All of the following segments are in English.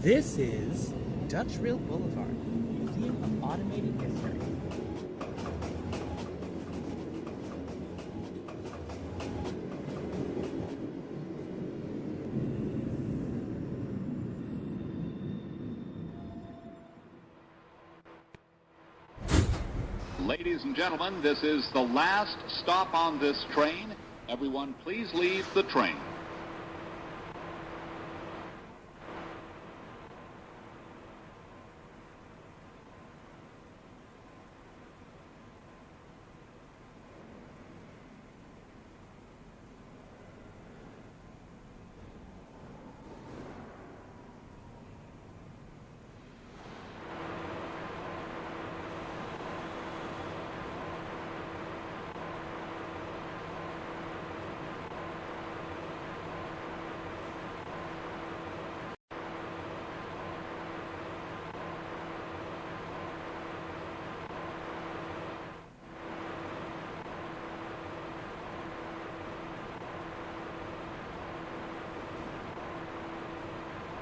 This is Dutch Rail Boulevard, Museum of Automated History. Ladies and gentlemen, this is the last stop on this train. Everyone, please leave the train.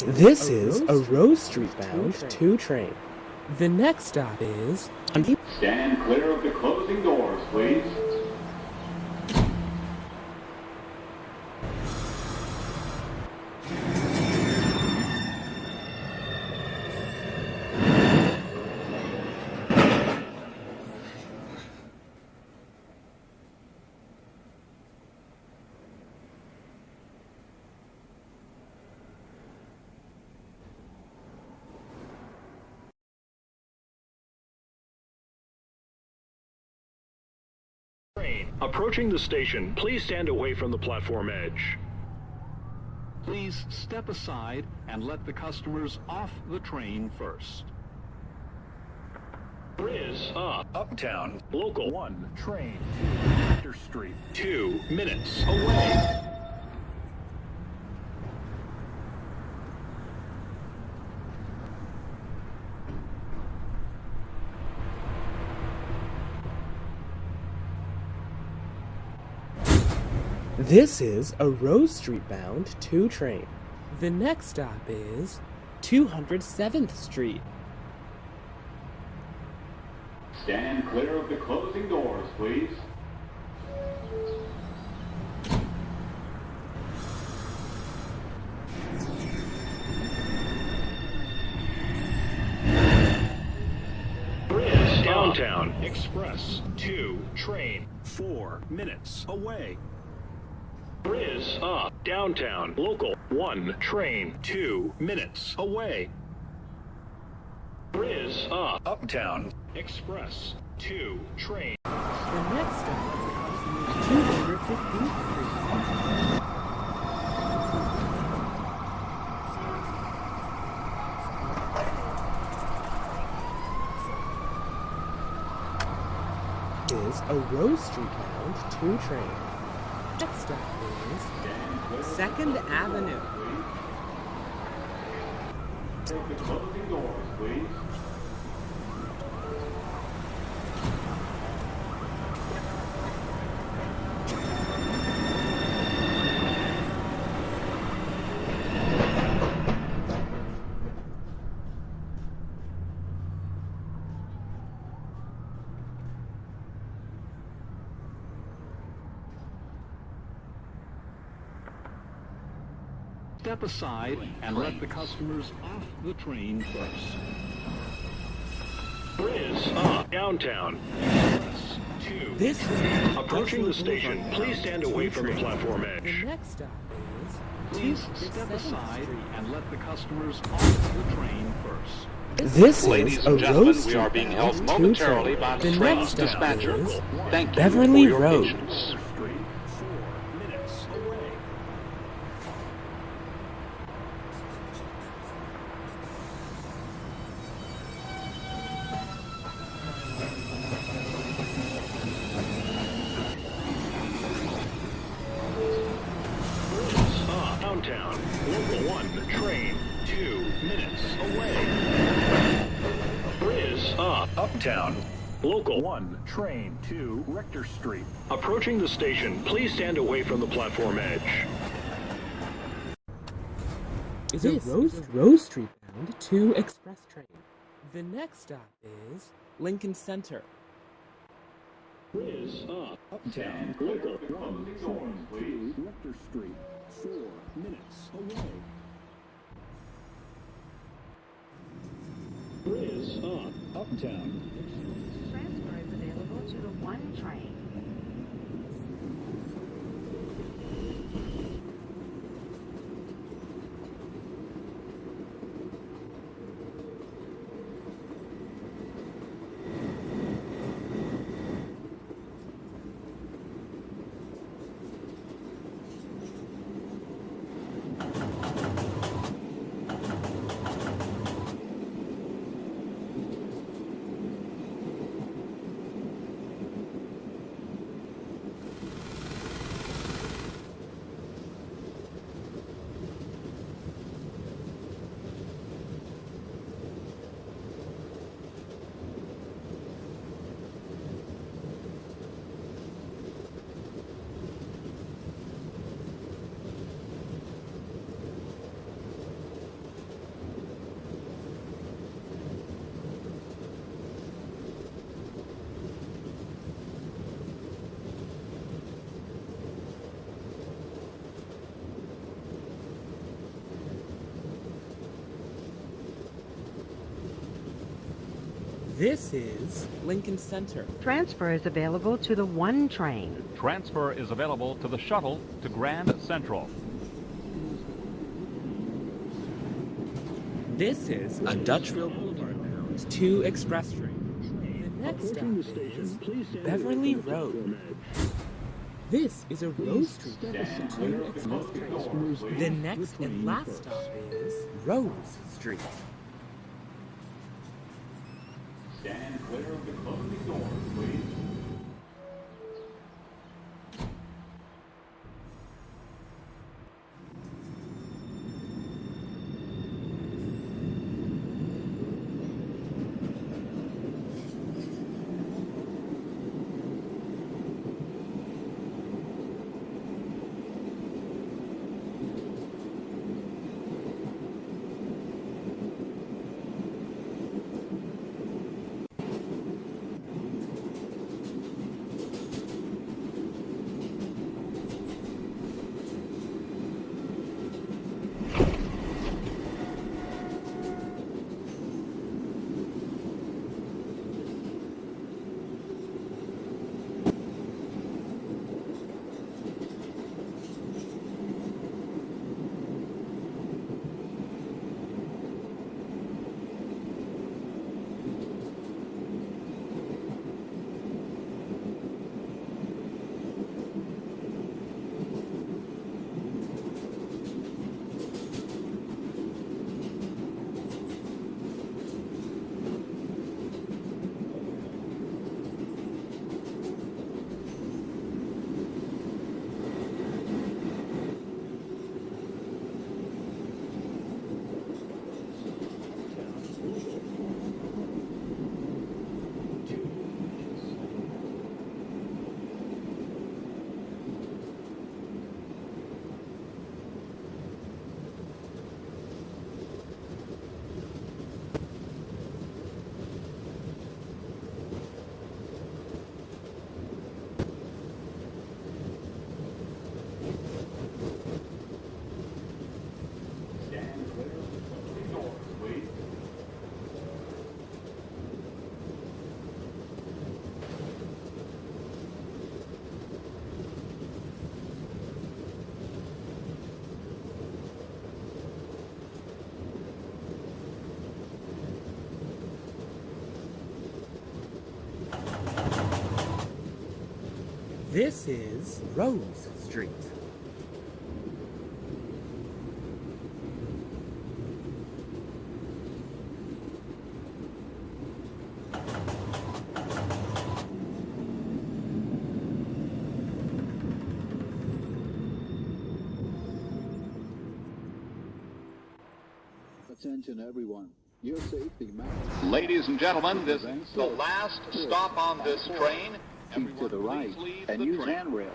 This is a Rose Street bound 2 train. The next stop is... Stand clear of the closing doors, please. Approaching the station, please stand away from the platform edge. Please step aside and let the customers off the train first. Is Uptown, Local 1, train to Victor Street, 2 minutes away. This is a Rose Street bound 2 train. The next stop is 207th Street. Stand clear of the closing doors, please. Downtown Express 2 train 4 minutes away. Is Downtown Local 1 train 2 minutes away. Is Uptown Express 2 train. The next stop is 215th Street. Is a Rose Street bound 2 train. Next stop is 2nd Avenue. The closing doors, please. Step aside and let the customers off the train first. Is Downtown Express 2. This is Approaching the station, please stand away from the platform The edge. next stop is Please step aside and let the customers off the train first. This Ladies is and a gentlemen, Rose we Street are being bound held 2 momentarily train. by the The train's next stop dispatcher. is Thank you Beverly for your Road. patience. Street 4 minutes away. Downtown Local 1 train 2 minutes away. Is Uptown Local 1 train to Rector Street. Approaching the station, please stand away from the platform edge. Is it Rose Street bound 2 express train. The next stop is Lincoln Center. Riz up, uptown, local 1, train 2, Rector Street, 4 minutes away. Riz up, uptown. Transfer is available to the 1 train. This is Lincoln Center. Transfer is available to the 1 train. Transfer is available to the shuttle to Grand Central. This is a Dutchville Boulevard bound 2 express train. The next stop is Beverly Road. This is a Rose Street bound 2 express train. The next and last stop is Rose Street. Stand clear of the closing doors, please. This is Rose Street. Attention everyone. Your safety matters. Ladies and gentlemen, this is the last stop on this train. Keep to the right and use handrails.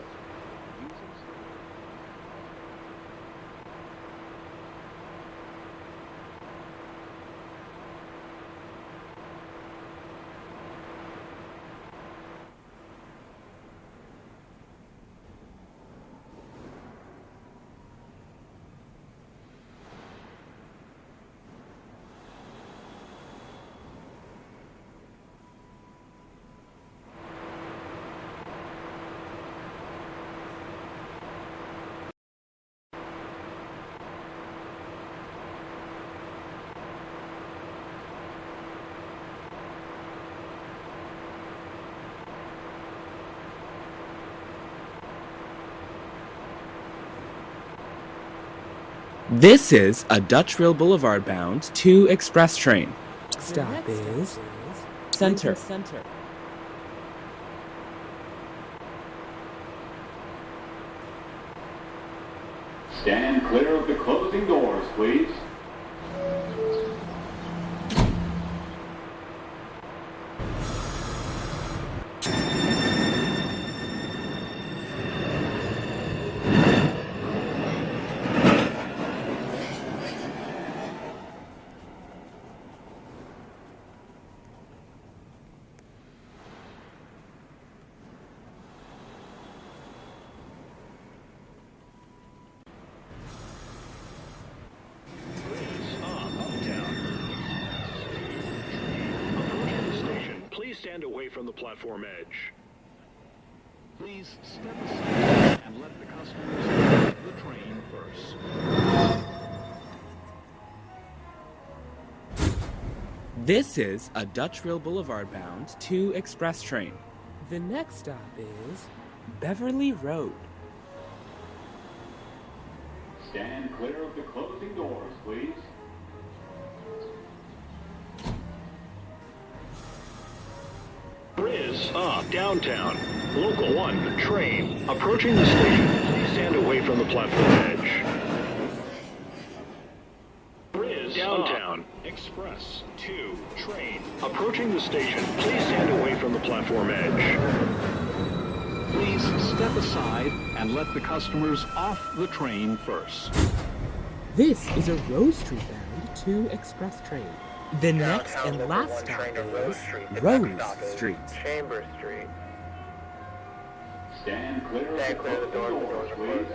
This is a Dutch Rail Boulevard bound 2 express train. Stop is Center. Stand clear of the closing doors, please. Stand away from the platform edge. Please step aside and let the customers board the train first. This is a Dutch Rail Boulevard bound 2 express train. The next stop is Beverly Road. Stand clear of the closing doors, please. Riz up downtown. Local 1 train approaching the station. Please stand away from the platform edge. Riz downtown. Express 2 train approaching the station. Please stand away from the platform edge. Please step aside and let the customers off the train first. This is a Rose Street bound 2 express train. The next and last stop is Rose Street. Chamber Street. Stand clear of the closing doors, please.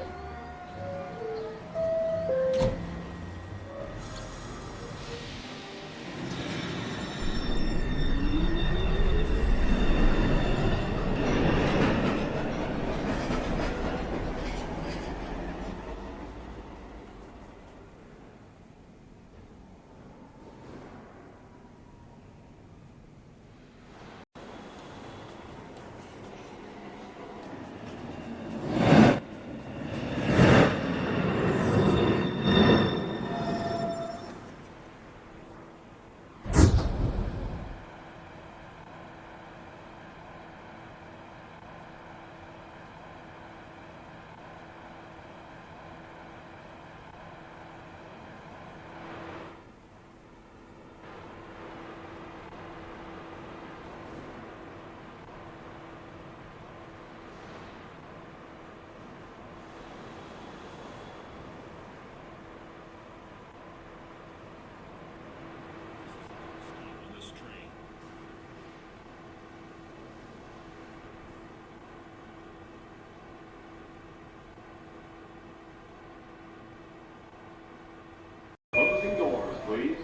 Closing doors, please.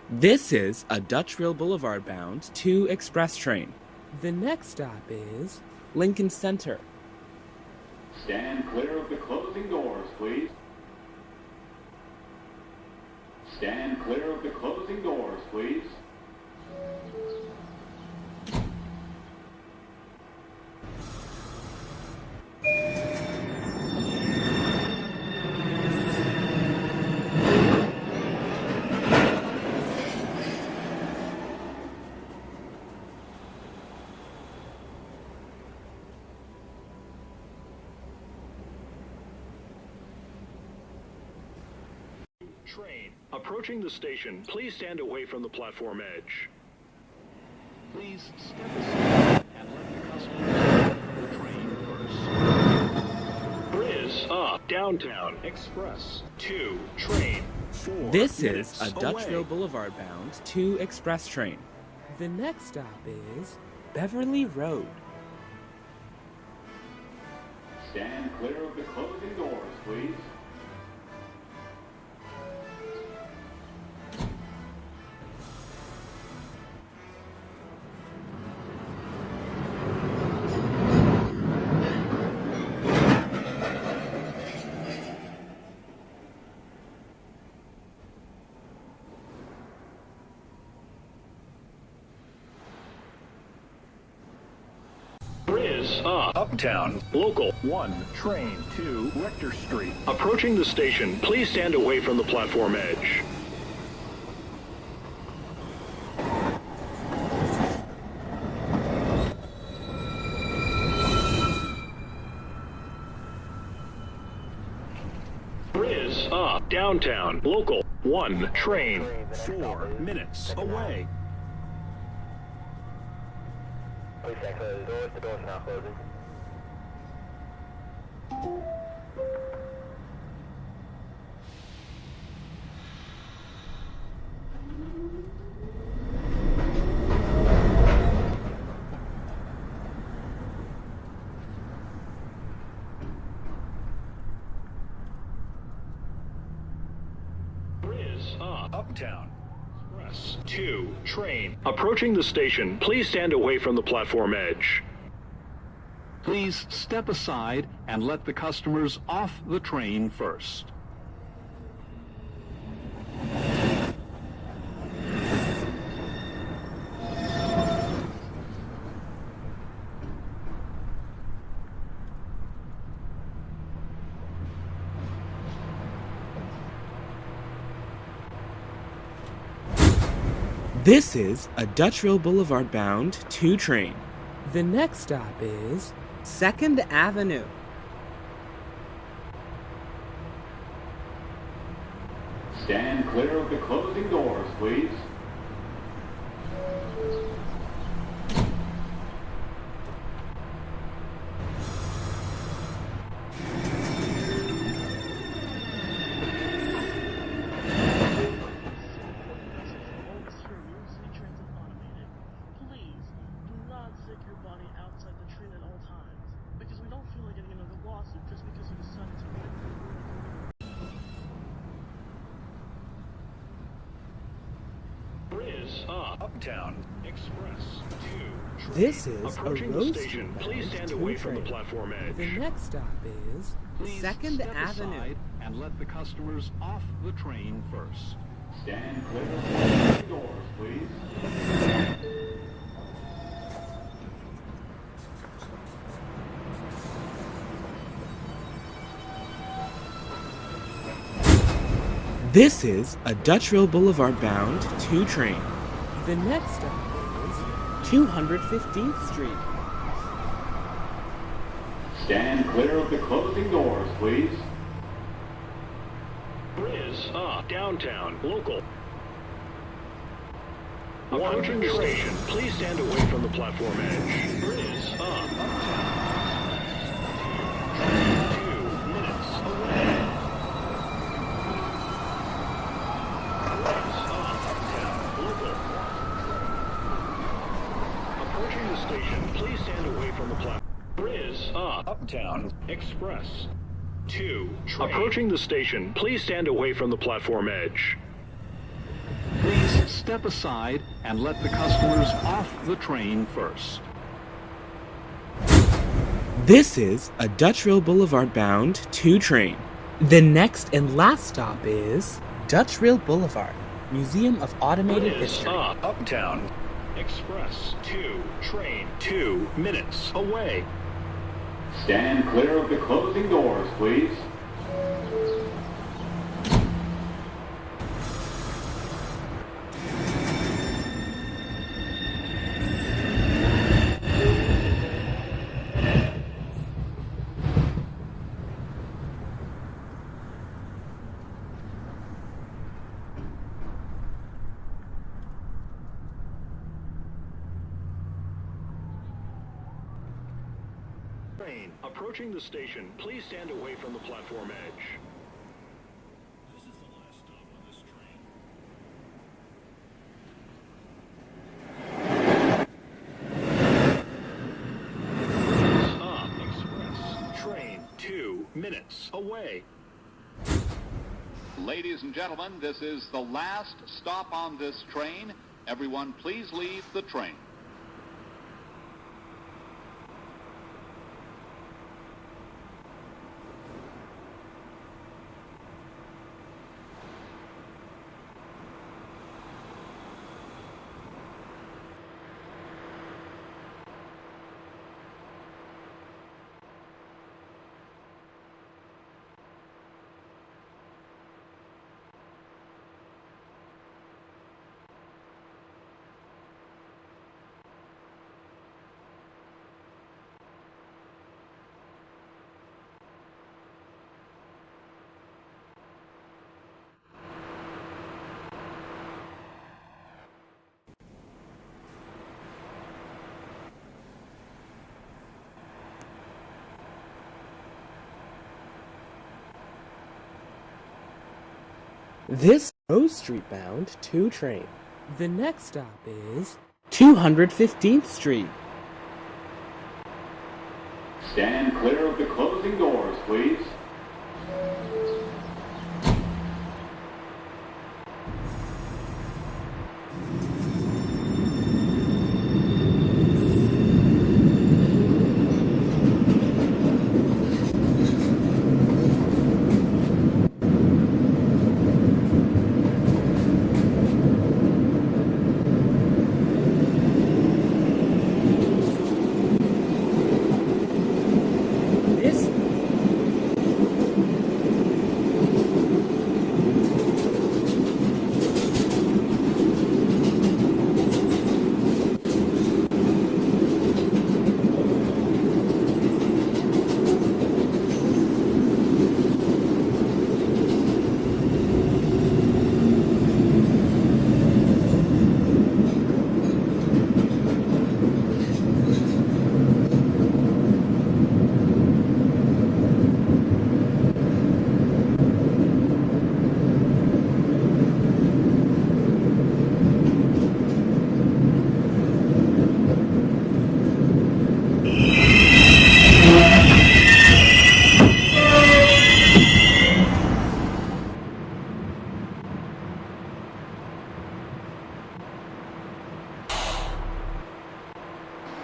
This is a Dutch Rail Boulevard bound 2 express train. The next stop is Lincoln Center. Stand clear of the closing doors, please. Stand clear of the closing doors, please. Train approaching the station. Please stand away from the platform edge. Please step aside and let the customers board the train first. Riz up downtown. Express 2 train 4 This minutes is a Dutch away. Rail Boulevard bound 2 express train. The next stop is Beverly Road. Stand clear of the closing doors, please. Bridge up, Uptown, Local 1, Train 2, Rector Street. Approaching the station, please stand away from the platform edge. Bridge up, Downtown, Local 1, Train 4 minutes away. Please check the doors. The doors are now closing. Bridge up, Uptown. Express 2, Train. Approaching the station, please stand away from the platform edge. Please step aside and let the customers off the train first. This is a Dutchville Boulevard bound 2 train. The next stop is 2nd Avenue. Stand clear of the closing doors, please. Please do not stick your body outside the train at all times, because we don't feel like getting another lawsuit just because you decided to quit. Bridge up, Uptown, Express 2. This is a Approaching the Rose station, Street please bound stand 2 away from the train. platform edge. The next stop is Please 2nd step Avenue. aside and let the customers off the train first. Stand clear of the closing doors, please. This is a Dutchville Boulevard bound 2 train. The next stop is 215th Street. Stand clear of the closing doors, please. Bridge up, Downtown, Local. Approaching the station, please stand away from the platform edge. Bridge up, Uptown. 2 minutes away. Bridge up, Uptown, Local. Approaching the station, please stand away from the platform. Bridge up, Uptown, Express 2. Approaching the station, please stand away from the platform edge. Please step aside and let the customers off the train first. This is a Dutchville Boulevard bound 2 train. The next and last stop is Dutchville Boulevard, Museum of Automated Bridge History. up, Uptown, Express 2, Train 2 minutes away. Stand clear of the closing doors, please. Train approaching the station, please stand away from the platform edge. This is the last stop on this train. Stop, Express, Train 2 minutes away. Ladies and gentlemen, this is the last stop on this train. Everyone, please leave the train. This Rose Street bound 2 train. The next stop is 215th Street. Stand clear of the closing doors, please.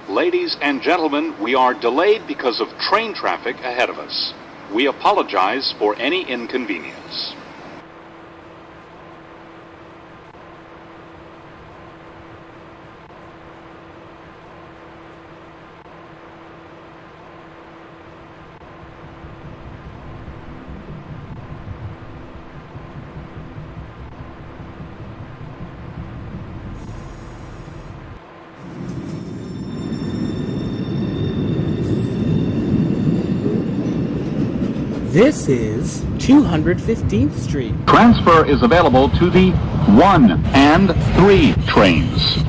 Ladies and gentlemen, we are delayed because of train traffic ahead of us. We apologize for any inconvenience. This is 215th Street. Transfer is available to the 1 and 3 trains.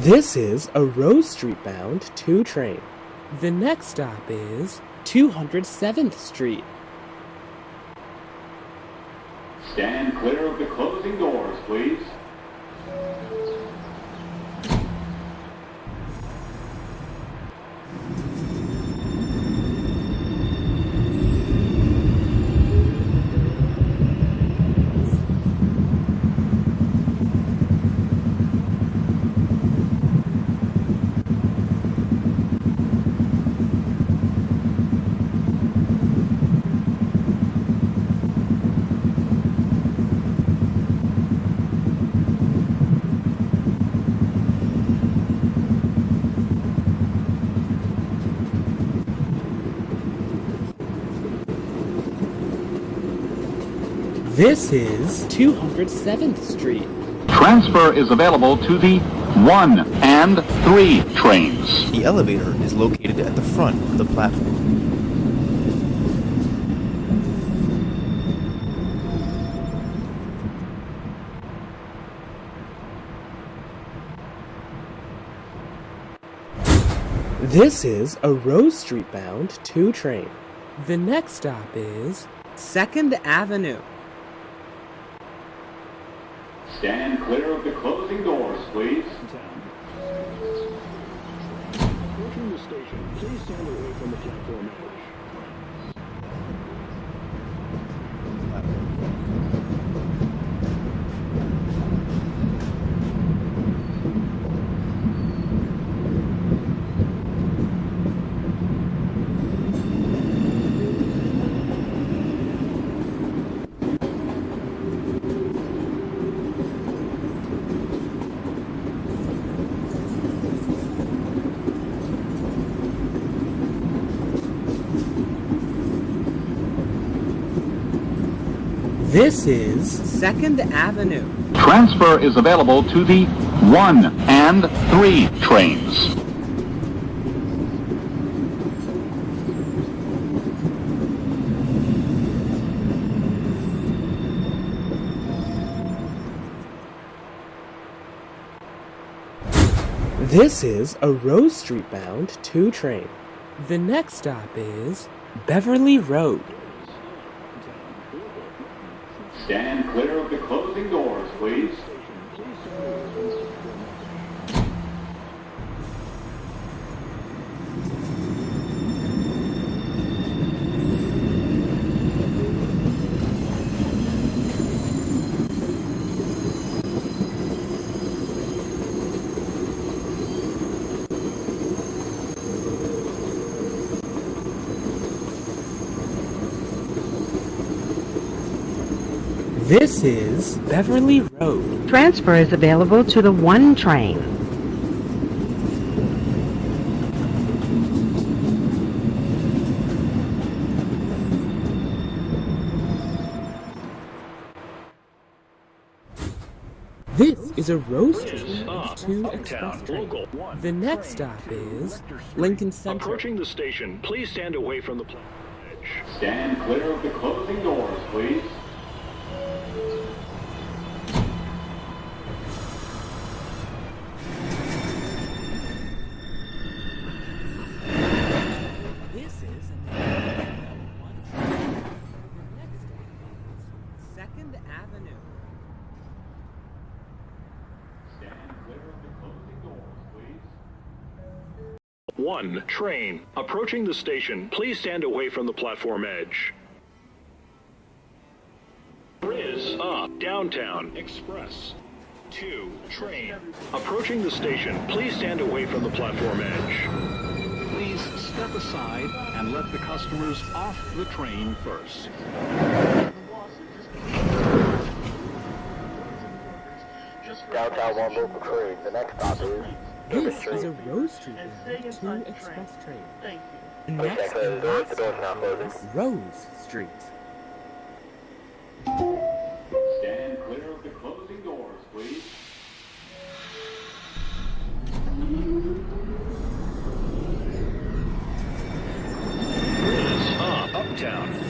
This is a Rose Street bound 2 train. The next stop is 207th Street. Stand clear of the closing doors, please. This is 207th Street. Transfer is available to the 1 and 3 trains. The elevator is located at the front of the platform. This is a Rose Street bound 2 train. The next stop is 2nd Avenue. Stand clear of the closing doors, please. Approaching the station, please stand away from the platform edge. This is 2nd Avenue. Transfer is available to the 1 and 3 trains. This is a Rose Street bound 2 train. The next stop is Beverly Road. Stand clear of the closing doors, please. This is Beverly Road. Transfer is available to the 1 train. This is a Rose Street Uptown, bound 2 express train. local 1. The next stop is Lincoln Center. Approaching the station, please stand away from the platform edge. Stand clear of the closing doors, please. This is an 1 train. The next stop is 2nd Avenue. Stand clear of the closing doors, please. 1 train. Approaching the station, please stand away from the platform edge. Riz up, downtown, express. 2 train. Approaching the station, please stand away from the platform edge. Please step aside and let the customers off the train first. Downtown 1 local train. The next stop is This is a Rose Street bound 2 express train. Thank The you. next check the and doors. last The doors are not stop closing. is Rose Street. Stand clear of the closing doors, please. Riz up, uptown.